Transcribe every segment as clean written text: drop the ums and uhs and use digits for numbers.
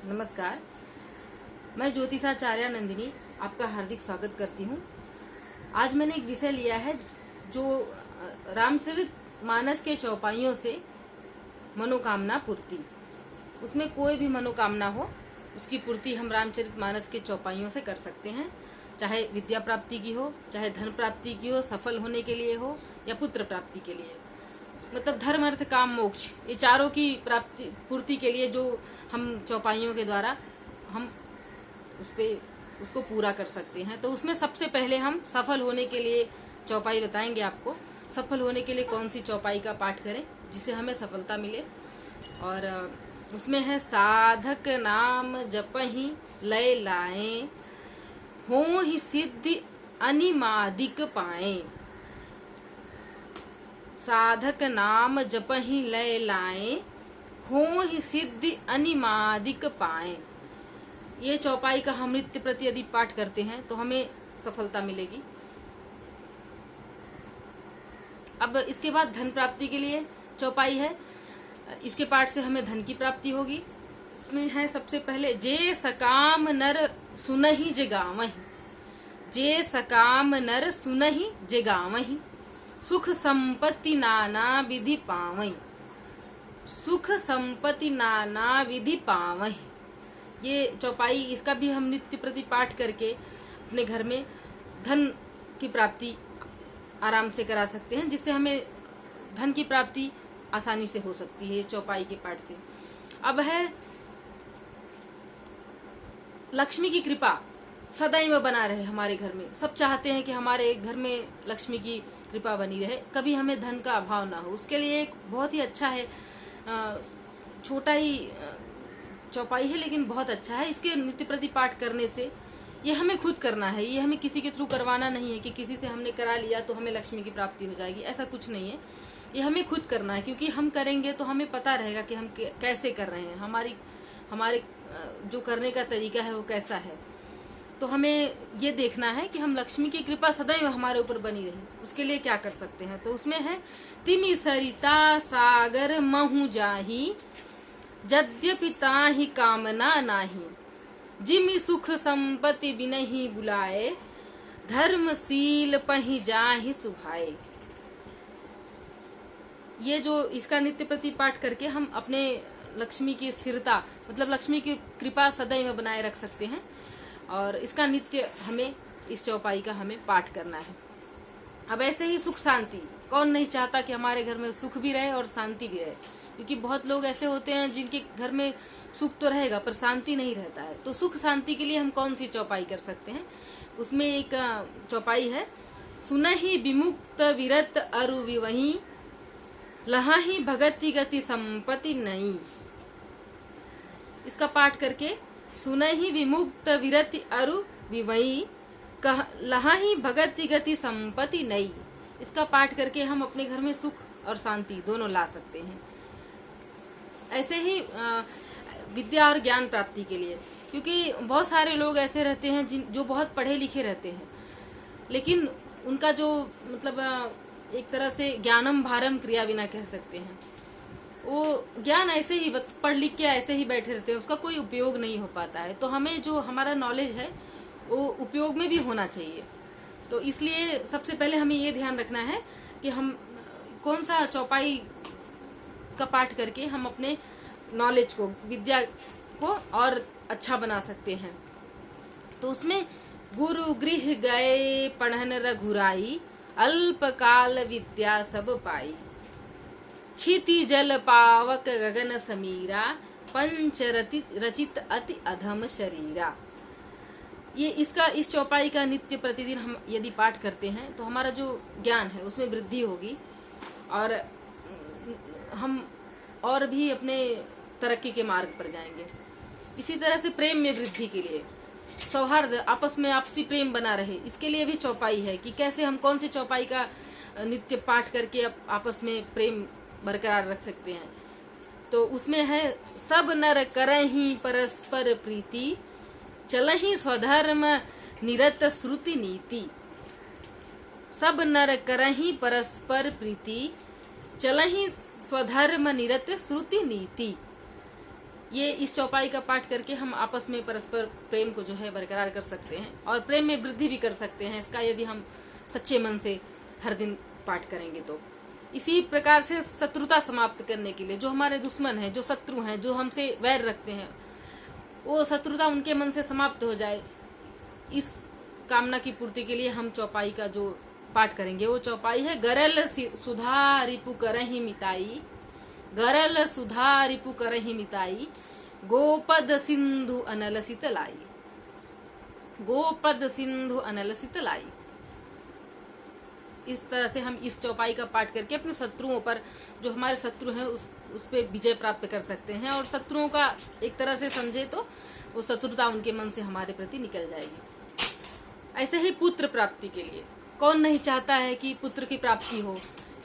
नमस्कार, मैं ज्योतिषाचार्य नंदिनी आपका हार्दिक स्वागत करती हूँ। आज मैंने एक विषय लिया है जो रामचरितमानस के चौपाइयों से मनोकामना पूर्ति। उसमें कोई भी मनोकामना हो उसकी पूर्ति हम रामचरितमानस के चौपाइयों से कर सकते हैं, चाहे विद्या प्राप्ति की हो, चाहे धन प्राप्ति की हो, सफल होने के लिए हो या पुत्र प्राप्ति के लिए। मतलब धर्म अर्थ काम मोक्ष, ये चारों की प्राप्ति पूर्ति के लिए जो हम चौपाइयों के द्वारा हम उसको पूरा कर सकते हैं। तो उसमें सबसे पहले हम सफल होने के लिए चौपाई बताएंगे आपको। सफल होने के लिए कौन सी चौपाई का पाठ करें जिससे हमें सफलता मिले। और उसमें है साधक नाम जपहि लय लाए, हों ही सिद्धि अनिमादिक पाए। साधक नाम जपहि लय लाए, हों ही सिद्धि अनिमादिक पाए। ये चौपाई का हम नित्य प्रति यदि पाठ करते हैं तो हमें सफलता मिलेगी। अब इसके बाद धन प्राप्ति के लिए चौपाई है। इसके पाठ से हमें धन की प्राप्ति होगी। इसमें है सबसे पहले जे सकाम नर सुनहि जे गावहि, जे सकाम नर सुनहि जे गावहि, सुख संपत्ति नाना विधि पावई, सुख संपत्ति नाना विधि पावई। ये चौपाई, इसका भी हम नित्य प्रति पाठ करके अपने घर में धन की प्राप्ति आराम से करा सकते हैं, जिससे हमें धन की प्राप्ति आसानी से हो सकती है इस चौपाई के पाठ से। अब है लक्ष्मी की कृपा सदैव बना रहे हमारे घर में। सब चाहते हैं कि हमारे घर में लक्ष्मी की कृपा बनी रहे, कभी हमें धन का अभाव ना हो। उसके लिए एक बहुत ही अच्छा है, छोटा ही चौपाई है लेकिन बहुत अच्छा है। इसके नित्य प्रति पाठ करने से, ये हमें खुद करना है, ये हमें किसी के थ्रू करवाना नहीं है कि किसी से हमने करा लिया तो हमें लक्ष्मी की प्राप्ति हो जाएगी, ऐसा कुछ नहीं है। ये हमें खुद करना है, क्योंकि हम करेंगे तो हमें पता रहेगा कि हम कैसे कर रहे हैं, हमारे जो करने का तरीका है वो कैसा है। तो हमें ये देखना है कि हम लक्ष्मी की कृपा सदैव हमारे ऊपर बनी रहे। उसके लिए क्या कर सकते हैं, तो उसमें है तिमि सरिता सागर महु जाही, यद्यपि ताहि कामना नाही, जिमि सुख संपत्ति बिनहि बुलाए, धर्मशील पहि जाहि सुभाए। ये जो इसका नित्य प्रति पाठ करके हम अपने लक्ष्मी की स्थिरता, मतलब लक्ष्मी की कृपा सदैव बनाए रख सकते हैं। और इसका नित्य हमें इस चौपाई का हमें पाठ करना है। अब ऐसे ही सुख शांति, कौन नहीं चाहता कि हमारे घर में सुख भी रहे और शांति भी रहे, क्योंकि बहुत लोग ऐसे होते हैं जिनके घर में सुख तो रहेगा पर शांति नहीं रहता है। तो सुख शांति के लिए हम कौन सी चौपाई कर सकते हैं, उसमें एक चौपाई है सुनहि विमुक्त विरत अरु विवही, लहाही भगति गति संपत्ति नहीं। इसका पाठ करके सुनहि विमुक्त विरति अरु विवही, लहाही भगति गति संपत्ति नहीं। इसका पाठ करके हम अपने घर में सुख और शांति दोनों ला सकते हैं। ऐसे ही विद्या और ज्ञान प्राप्ति के लिए, क्योंकि बहुत सारे लोग ऐसे रहते हैं जो बहुत पढ़े लिखे रहते हैं, लेकिन उनका जो मतलब एक तरह से ज्ञानम भारम क्रिया बिना कह सकते हैं, वो ज्ञान ऐसे ही पढ़ लिख के ऐसे ही बैठे रहते हैं, उसका कोई उपयोग नहीं हो पाता है। तो हमें जो हमारा नॉलेज है वो उपयोग में भी होना चाहिए। तो इसलिए सबसे पहले हमें ये ध्यान रखना है कि हम कौन सा चौपाई का पाठ करके हम अपने नॉलेज को, विद्या को और अच्छा बना सकते हैं। तो उसमें गुरु गृह गए पढ़न रघुराई, अल्पकाल विद्या सब पाई, क्षिति जल पावक गगन समीरा, पंच रचित अति अधम शरीरा। ये इस चौपाई का नित्य प्रतिदिन हम यदि पाठ करते हैं तो हमारा जो ज्ञान है उसमें वृद्धि होगी और हम और भी अपने तरक्की के मार्ग पर जाएंगे। इसी तरह से प्रेम में वृद्धि के लिए, सौहार्द, आपस में आपसी प्रेम बना रहे, इसके लिए भी चौपाई है कि कैसे हम कौन सी चौपाई का नित्य पाठ करके आपस में प्रेम बरकरार रख सकते हैं। तो उसमें है सब नर करहि परस्पर प्रीति, चलहि स्वधर्म निरत श्रुति नीति। सब नर करहि परस्पर प्रीति, चलहि स्वधर्म निरत श्रुति नीति। ये इस चौपाई का पाठ करके हम आपस में परस्पर प्रेम को जो है बरकरार कर सकते हैं और प्रेम में वृद्धि भी कर सकते हैं इसका, यदि हम सच्चे मन से हर दिन पाठ करेंगे तो। इसी प्रकार से शत्रुता समाप्त करने के लिए, जो हमारे दुश्मन हैं, जो शत्रु हैं, जो हमसे वैर रखते हैं, वो शत्रुता उनके मन से समाप्त हो जाए, इस कामना की पूर्ति के लिए हम चौपाई का जो पाठ करेंगे वो चौपाई है गरल सुधा रिपु करहि मिताई, गरल सुधा रिपु करहि मिताई, गोपद सिंधु अनल शीतलाई, गोपद सिंधु अनल शीतलाई। इस तरह से हम इस चौपाई का पाठ करके अपने शत्रुओं पर, जो हमारे शत्रु हैं, उस पे विजय प्राप्त कर सकते हैं और शत्रुओं का एक तरह से समझे तो वो शत्रुता उनके मन से हमारे प्रति निकल जाएगी। ऐसे ही पुत्र प्राप्ति के लिए, कौन नहीं चाहता है कि पुत्र की प्राप्ति हो।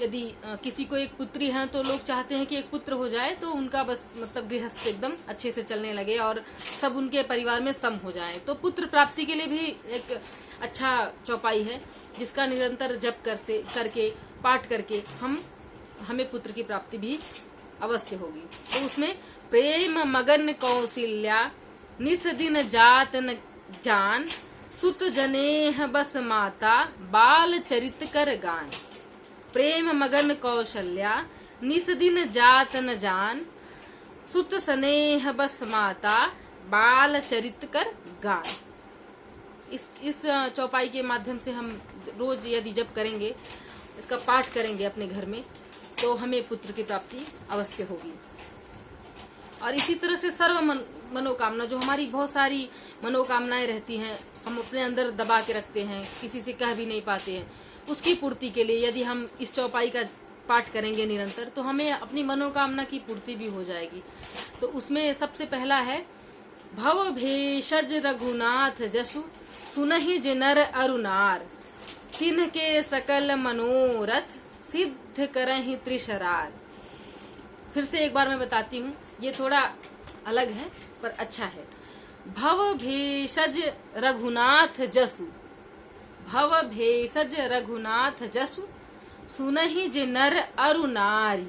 यदि किसी को एक पुत्री है तो लोग चाहते हैं कि एक पुत्र हो जाए तो उनका बस मतलब गृहस्थ एकदम अच्छे से चलने लगे और सब उनके परिवार में सम हो जाए। तो पुत्र प्राप्ति के लिए भी एक अच्छा चौपाई है जिसका निरंतर जप करके पाठ करके हमें पुत्र की प्राप्ति भी अवश्य होगी। तो उसमें प्रेम मगन कौशल्या निस दिन जात न जान, सुत जनेह बस माता बाल चरित कर गान। प्रेम मगन कौशल्या निस दिन जात न जान, सुत स्नेह बस माता बाल चरित कर गान। इस चौपाई के माध्यम से हम रोज यदि जप करेंगे, इसका पाठ करेंगे अपने घर में, तो हमें पुत्र की प्राप्ति अवश्य होगी। और इसी तरह से सर्व मनोकामना, जो हमारी बहुत सारी मनोकामनाएं रहती हैं, हम अपने अंदर दबा के रखते हैं, किसी से कह भी नहीं पाते हैं, उसकी पूर्ति के लिए यदि हम इस चौपाई का पाठ करेंगे निरंतर, तो हमें अपनी मनोकामना की पूर्ति भी हो जाएगी। तो उसमें सबसे पहला है भव भेषज रघुनाथ जसु, सुनहि जिनर अरुनार, तिन्ह के सकल मनोरथ सिद्ध करहि त्रिशरार। फिर से एक बार मैं बताती हूँ, ये थोड़ा अलग है पर अच्छा है। भव भेषज रघुनाथ जसु, भव भेषज रघुनाथ जसु, सुनहि जिनर अरुनारी,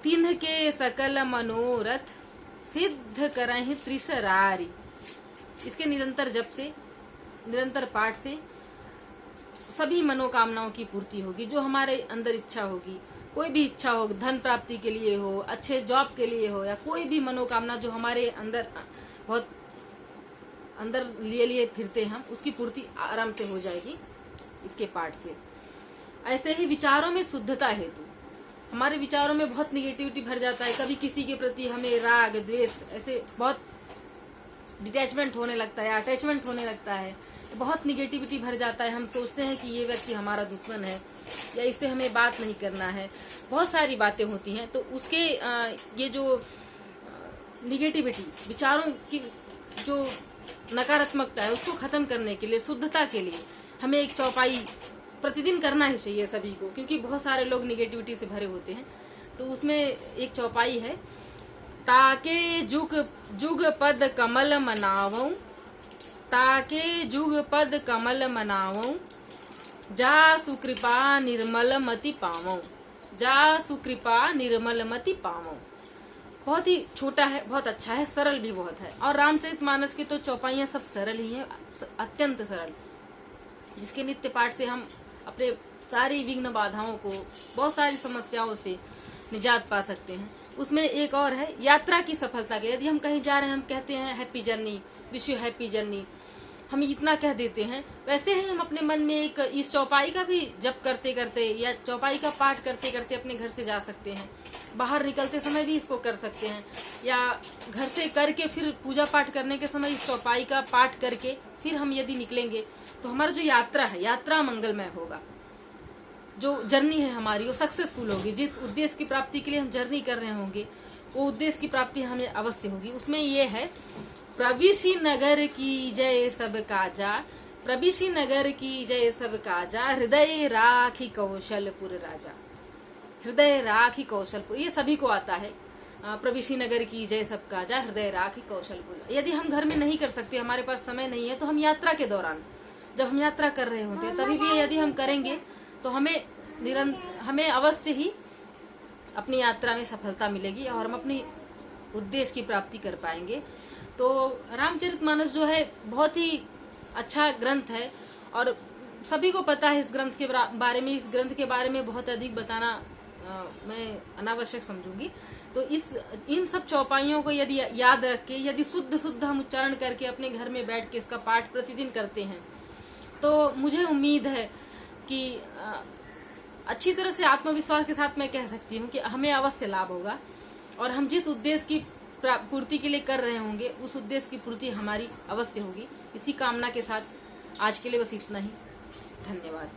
तिन्ह के सकल मनोरथ सिद्ध करहि त्रिशरारी। इसके निरंतर जप से, निरंतर पाठ से सभी मनोकामनाओं की पूर्ति होगी। जो हमारे अंदर इच्छा होगी, कोई भी इच्छा हो, धन प्राप्ति के लिए हो, अच्छे जॉब के लिए हो, या कोई भी मनोकामना जो हमारे अंदर बहुत अंदर लिए फिरते हैं, उसकी पूर्ति आराम से हो जाएगी इसके पाठ से। ऐसे ही विचारों में शुद्धता हेतु, हमारे विचारों में बहुत निगेटिविटी भर जाता है, कभी किसी के प्रति हमें राग द्वेष, ऐसे बहुत डिटैचमेंट होने लगता है, अटैचमेंट होने लगता है, बहुत निगेटिविटी भर जाता है। हम सोचते हैं कि ये व्यक्ति हमारा दुश्मन है या इससे हमें बात नहीं करना है, बहुत सारी बातें होती हैं। तो उसके ये जो निगेटिविटी, विचारों की जो नकारात्मकता है, उसको खत्म करने के लिए, शुद्धता के लिए हमें एक चौपाई प्रतिदिन करना ही चाहिए सभी को, क्योंकि बहुत सारे लोग निगेटिविटी से भरे होते हैं। तो उसमें एक चौपाई है, ताके जुग पद कमल मनावऊं, ताके जुग पद कमल मनावऊं, जा सुकृपा निर्मल मति पावऊं, जा सुकृपा निर्मल मति पावऊं। बहुत ही छोटा है, बहुत अच्छा है, सरल भी बहुत है। और रामचरितमानस की तो चौपाइयां सब सरल ही हैं, अत्यंत सरल, जिसके नित्य पाठ से हम अपने सारी विघ्न बाधाओं को, बहुत सारी समस्याओं से निजात पा सकते हैं। उसमें एक और है यात्रा की सफलता के। यदि हम कहीं जा रहे हैं, हम कहते हैं happy journey, wish you happy journey, हम इतना कह देते हैं। वैसे ही हम अपने मन में एक इस चौपाई का भी जप करते करते या चौपाई का पाठ करते करते अपने घर से जा सकते हैं, बाहर निकलते समय भी इसको कर सकते हैं, या घर से करके फिर पूजा पाठ करने के समय इस चौपाई का पाठ करके फिर हम यदि निकलेंगे तो हमारा जो यात्रा है, यात्रा मंगलमय होगा। जो जर्नी है हमारी, वो सक्सेसफुल होगी। जिस उद्देश्य की प्राप्ति के लिए हम जर्नी कर रहे होंगे, वो उद्देश्य की प्राप्ति हमें अवश्य होगी। उसमें ये है, प्रविशि नगर की जय सब काजा, प्रविशि नगर की जय सब काजा, हृदय राखी कौशलपुर राजा, हृदय राखी कौशलपुर। ये सभी को आता है, प्रविशि नगर की जय सब काजा, हृदय राखी कौशलपुर। यदि हम घर में नहीं कर सकते, हमारे पास समय नहीं है, तो हम यात्रा के दौरान, जब हम यात्रा कर रहे होते हैं, तभी भी यदि हम करेंगे तो हमें अवश्य ही अपनी यात्रा में सफलता मिलेगी और हम अपनी उद्देश्य की प्राप्ति कर पाएंगे। तो रामचरितमानस जो है बहुत ही अच्छा ग्रंथ है और सभी को पता है इस ग्रंथ के बारे में। इस ग्रंथ के बारे में बहुत अधिक बताना मैं अनावश्यक समझूंगी। तो इन सब चौपाइयों को यदि याद रख के, यदि शुद्ध हम उच्चारण करके अपने घर में बैठ के इसका पाठ प्रतिदिन करते हैं, तो मुझे उम्मीद है कि अच्छी तरह से आत्मविश्वास के साथ मैं कह सकती हूँ कि हमें अवश्य लाभ होगा और हम जिस उद्देश्य की पूर्ति के लिए कर रहे होंगे उस उद्देश्य की पूर्ति हमारी अवश्य होगी। इसी कामना के साथ आज के लिए बस इतना ही। धन्यवाद।